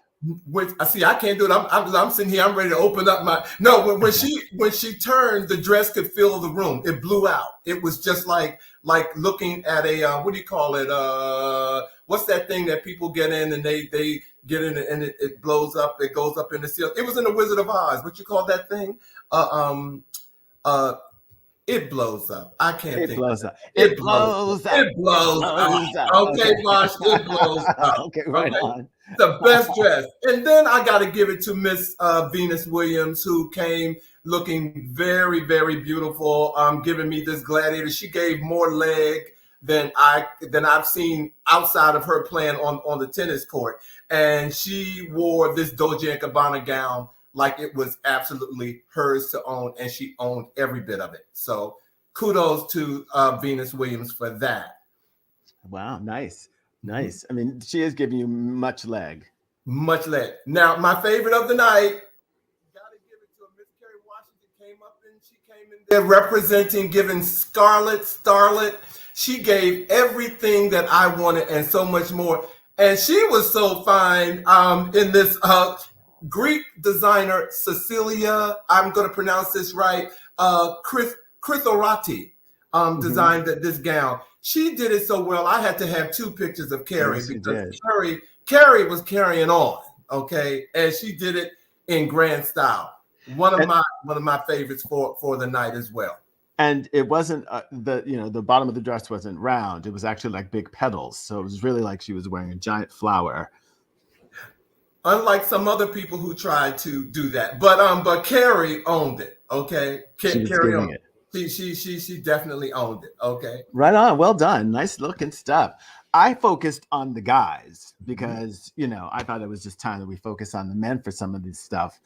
I see, I can't do it. I'm sitting here, I'm ready to open up my, no, when she turned, the dress could fill the room. It blew out. It was just like looking at a, what do you call it? What's that thing that people get in and they get in and it blows up, it goes up in the ceiling. It was in the Wizard of Oz. What you call that thing? It blows up. I can't think. It blows up. It blows up. It blows up. Okay, Vash, it blows up. Okay, right on. The best dress. And then I got to give it to Miss Venus Williams, who came looking very, very beautiful, giving me this gladiator. She gave more leg than I've seen outside of her playing on the tennis court. And she wore this Dolce & Gabbana gown like it was absolutely hers to own, and she owned every bit of it. So kudos to Venus Williams for that. Wow, nice. Nice. I mean, she is giving you much leg. Much leg. Now, my favorite of the night, gotta give it to Miss Kerry Washington. She came in there representing, giving Scarlet, Starlet. She gave everything that I wanted and so much more. And she was so fine in this Greek designer, Cecilia, I'm going to pronounce this right, Krithorati designed this gown. She did it so well, I had to have 2 pictures of Carrie, yes, because Carrie was carrying on, okay? And she did it in grand style. One of my favorites for the night as well. And it wasn't the bottom of the dress wasn't round. It was actually like big petals. So it was really like she was wearing a giant flower. Unlike some other people who tried to do that, but Carrie owned it. Okay, Carrie owned it. She definitely owned it. Okay, right on. Well done. Nice looking stuff. I focused on the guys because I thought it was just time that we focus on the men for some of this stuff.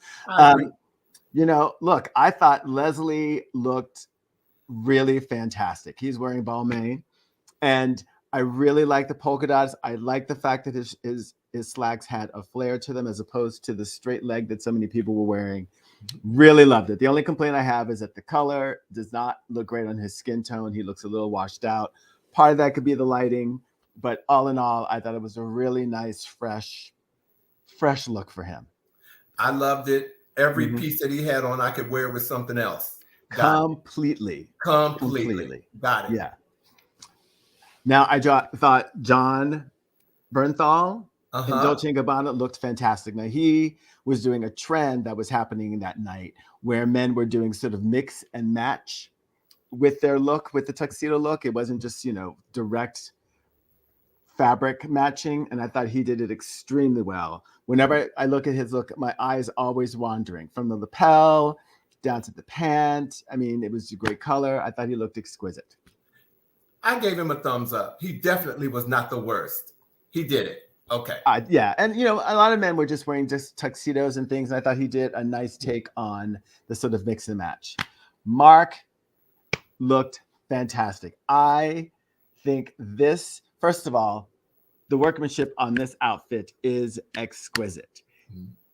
Look, I thought Leslie looked really fantastic. He's wearing Balmain, and I really like the polka dots. I like the fact that his slacks had a flare to them as opposed to the straight leg that so many people were wearing. Really loved it. The only complaint I have is that the color does not look great on his skin tone. He looks a little washed out. Part of that could be the lighting, but all in all, I thought it was a really nice, fresh look for him. I loved it. Every piece that he had on, I could wear with something else. Completely. Got it. Yeah. Now, I thought John Bernthal in Dolce & Gabbana looked fantastic. Now, he was doing a trend that was happening that night where men were doing sort of mix and match with their look, with the tuxedo look. It wasn't just, direct fabric matching. And I thought he did it extremely well. Whenever I look at his look, my eyes always wandering from the lapel down to the pant. I mean, it was a great color. I thought he looked exquisite. I gave him a thumbs up. He definitely was not the worst. He did it. Okay. Yeah. And, a lot of men were just wearing just tuxedos and things. And I thought he did a nice take on the sort of mix and match. Mark looked fantastic. I think this, first of all, the workmanship on this outfit is exquisite.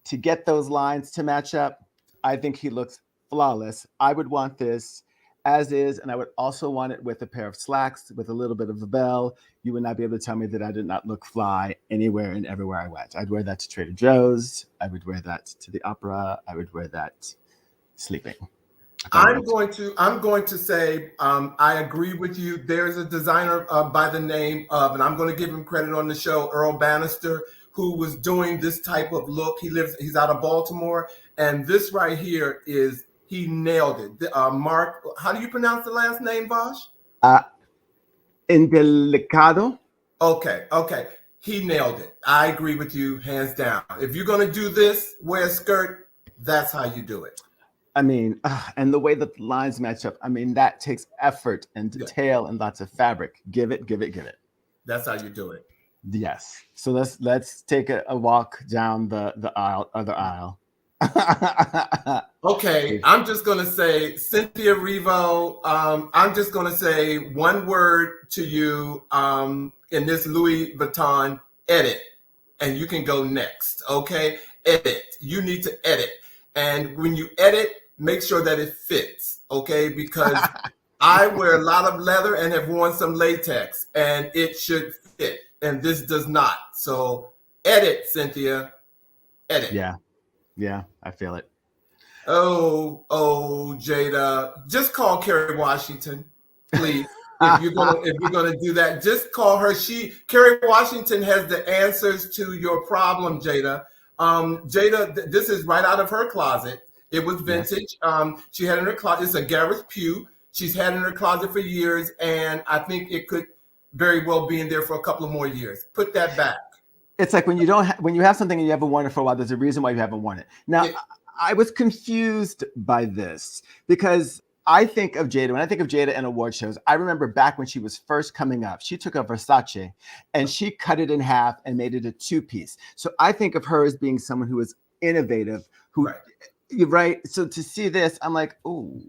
To get those lines to match up, I think he looks flawless. I would want this as is, and I would also want it with a pair of slacks with a little bit of a bell. You would not be able to tell me that I did not look fly anywhere and everywhere I went. I'd wear that to Trader Joe's. I would wear that to the opera. I would wear that sleeping. I'm going to say I agree with you. There's a designer by the name of, and I'm going to give him credit on the show, Earl Bannister, who was doing this type of look. He's out of Baltimore, and this right here he nailed it. Mark, how do you pronounce the last name, Vash? Indelicado. Okay. He nailed it. I agree with you, hands down. If you're going to do this, wear a skirt. That's how you do it. I mean, and the way that the lines match up, I mean, that takes effort and detail and lots of fabric. Give it. That's how you do it. Yes. So let's take a walk down the other aisle. Okay, I'm just going to say, Cynthia Erivo, I'm just going to say one word to you in this Louis Vuitton, edit, and you can go next, okay? Edit. You need to edit. And when you edit, make sure that it fits, okay? Because I wear a lot of leather and have worn some latex, and it should fit, and this does not. So edit, Cynthia, edit. Yeah, I feel it. Oh, Jada, just call Kerry Washington, please. If you're gonna do that, just call her. Kerry Washington has the answers to your problem, Jada. Jada, this is right out of her closet. It was vintage. She had in her closet. It's a Gareth Pugh. She's had in her closet for years, and I think it could very well be in there for a couple of more years. Put that back. It's like when you have something and you haven't worn it for a while, there's a reason why you haven't worn it. Now, I was confused by this because I think of Jada, when I think of Jada in award shows, I remember back when she was first coming up, she took a Versace and she cut it in half and made it a two-piece. So I think of her as being someone who is innovative, right? So to see this, I'm like, ooh.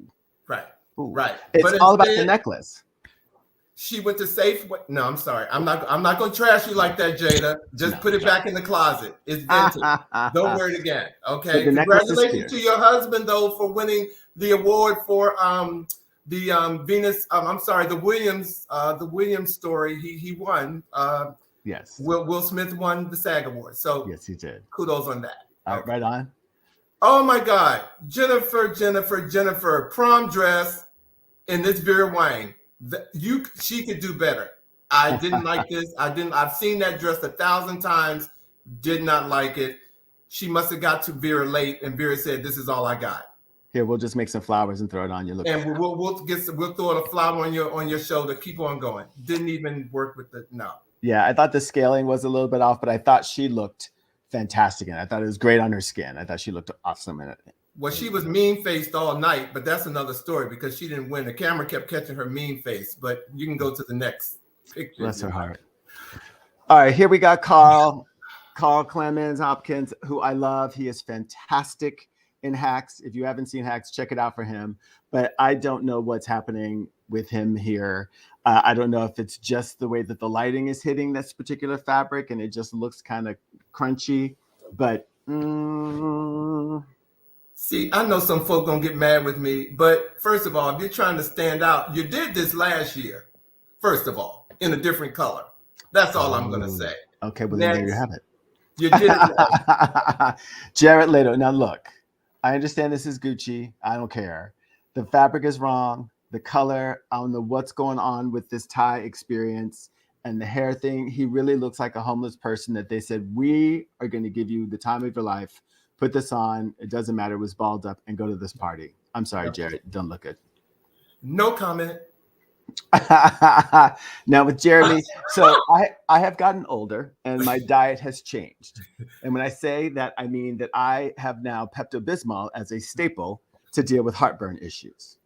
Right. It's but all about the necklace. She went to Safeway. No, I'm sorry. I'm not going to trash you like that, Jada. Just put it back in the closet. It's vintage. Don't wear it again. Okay. Congratulations to your husband though for winning the award for the Venus. The Williams story. He won. Yes. Will Smith won the SAG award. So yes, he did. Kudos on that. Okay. Right on. Oh my God, Jennifer, prom dress in this Vera Wang. She could do better. I didn't like this. I've seen that dress 1,000 times. Did not like it. She must have got to Vera late, and Vera said, "This is all I got." Here, we'll just make some flowers and throw it on you. Look, and we'll throw a flower on your shoulder. Keep on going. Didn't even work with the no. Yeah, I thought the scaling was a little bit off, but I thought she looked fantastic in it. I thought it was great on her skin. I thought she looked awesome in it. Well, she was mean-faced all night, but that's another story because she didn't win. The camera kept catching her mean face, but you can go to the next picture. Bless her heart. All right, here we got Carl Clemens Hopkins, who I love. He is fantastic in Hacks. If you haven't seen Hacks, check it out for him. But I don't know what's happening with him here. I don't know if it's just the way that the lighting is hitting this particular fabric and it just looks kind of crunchy, but see, I know some folk gonna get mad with me, but first of all, if you're trying to stand out, you did this last year, first of all, in a different color. That's all I'm gonna say. Okay, well, then there you have it. You did it. Jared Leto. Now look, I understand this is Gucci. I don't care. The fabric is wrong. The color, I don't know what's going on with this tie experience and the hair thing. He really looks like a homeless person that they said, we are going to give you the time of your life. Put this on. It doesn't matter. It was balled up and go to this party. I'm sorry, Jared. Don't look good. No comment. Now with Jeremy, so I have gotten older and my diet has changed. And when I say that, I mean that I have now Pepto-Bismol as a staple to deal with heartburn issues.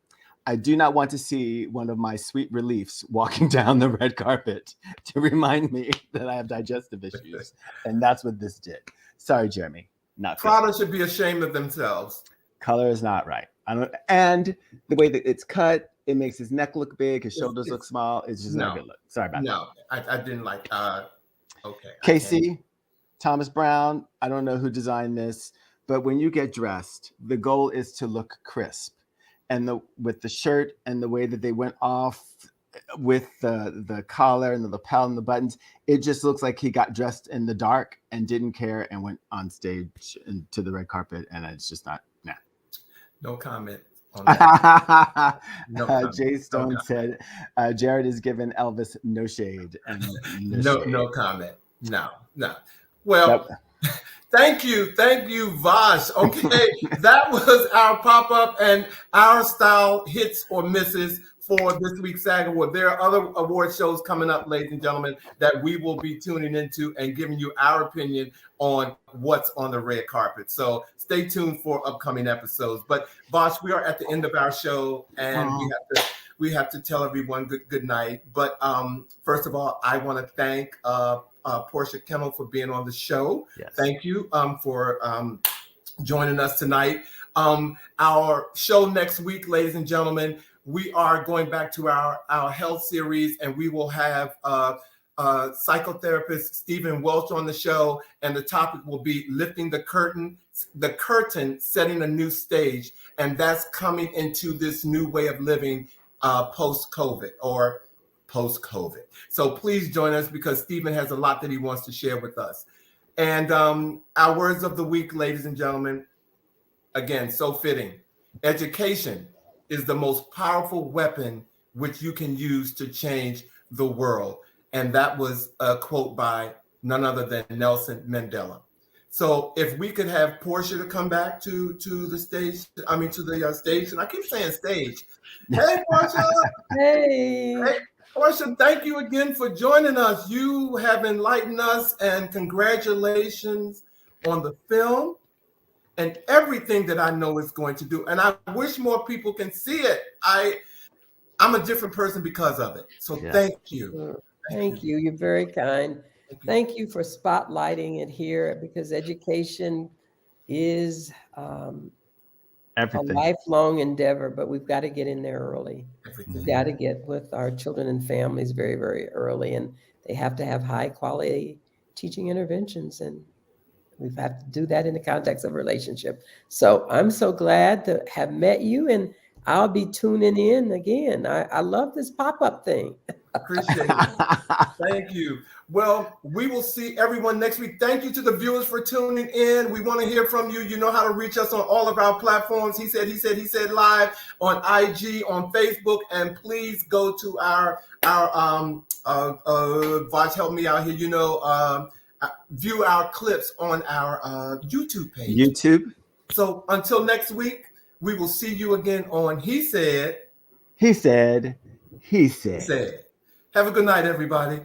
I do not want to see one of my sweet reliefs walking down the red carpet to remind me that I have digestive issues. And that's what this did. Sorry, Jeremy. Not Prada should be ashamed of themselves. Color is not right. And the way that it's cut, it makes his neck look big, his shoulders look small. It's just not a good look. Sorry about that. No, I didn't like. Okay. Casey, Thomas Brown, I don't know who designed this, but when you get dressed, the goal is to look crisp. And with the shirt and the way that they went off with the collar and the lapel and the buttons, it just looks like he got dressed in the dark and didn't care and went on stage and to the red carpet. And it's just not, nah. No comment on that. Jay Stone said, Jared is giving Elvis no shade. And no comment. No. Well, Thank you, Vash. Okay, that was our pop-up and our style hits or misses for this week's SAG Award. There are other award shows coming up, ladies and gentlemen, that we will be tuning into and giving you our opinion on what's on the red carpet. So stay tuned for upcoming episodes. But Vash, we are at the end of our show, and we have to tell everyone good night. But first of all, I want to thank Portia Kennel for being on the show. Yes. Thank you for joining us tonight. Our show next week, ladies and gentlemen, we are going back to our health series, and we will have psychotherapist Stephen Welch on the show, and the topic will be lifting the curtain, setting a new stage, and that's coming into this new way of living post-COVID. So please join us because Stephen has a lot that he wants to share with us. And our words of the week, ladies and gentlemen, again, so fitting. Education is the most powerful weapon which you can use to change the world. And that was a quote by none other than Nelson Mandela. So if we could have Portia to come back to the stage, to the stage, and I keep saying stage. Hey, Portia. Hey, Portia, thank you again for joining us. You have enlightened us, and congratulations on the film and everything that I know it's going to do. And I wish more people can see it. I'm a different person because of it. So Yes. Thank you. thank you. You're very kind. Thank you for spotlighting it here, because education is a Everything. lifelong endeavor, but we've got to get in there early. Everything. We've got to get with our children and families very, very early, and they have to have high quality teaching interventions, and we have to do that in the context of a relationship. So I'm so glad to have met you, and I'll be tuning in again. I love this pop-up thing. Appreciate it. Thank you. Well, we will see everyone next week. Thank you to the viewers for tuning in. We want to hear from you. You know how to reach us on all of our platforms. He said live on IG, on Facebook, and please go to our Vash, help me out here. View our clips on our YouTube page. YouTube. So until next week, we will see you again on He Said. He said. Have a good night, everybody.